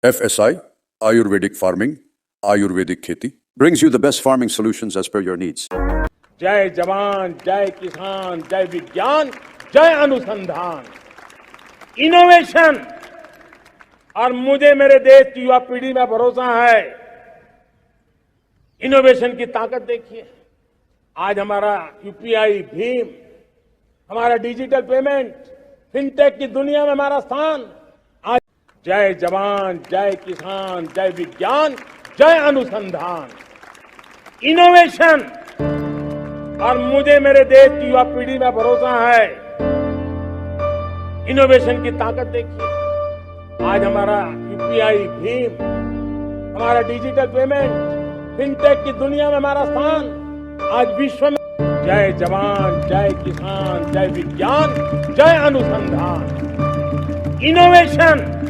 FSI, Ayurvedic Farming, Ayurvedic खेती, brings you the best farming solutions as per your needs. जय जवान, जय किसान, जय विज्ञान, जय अनुसंधान, इनोवेशन। और मुझे मेरे देश की युवा पीढ़ी में भरोसा है। इनोवेशन की ताकत देखिए। आज हमारा यूपीआई, भीम, हमारा डिजिटल पेमेंट, फिनटेक की दुनिया में हमारा स्थान। आज जय जवान, जय किसान, जय विज्ञान, जय अनुसंधान, इनोवेशन। और मुझे मेरे देश की युवा पीढ़ी में भरोसा है। इनोवेशन की ताकत देखिए। आज हमारा यूपीआई, भीम, हमारा डिजिटल पेमेंट, फिनटेक की दुनिया में हमारा स्थान। आज विश्व में जय जवान, जय किसान, जय विज्ञान, जय अनुसंधान, इनोवेशन।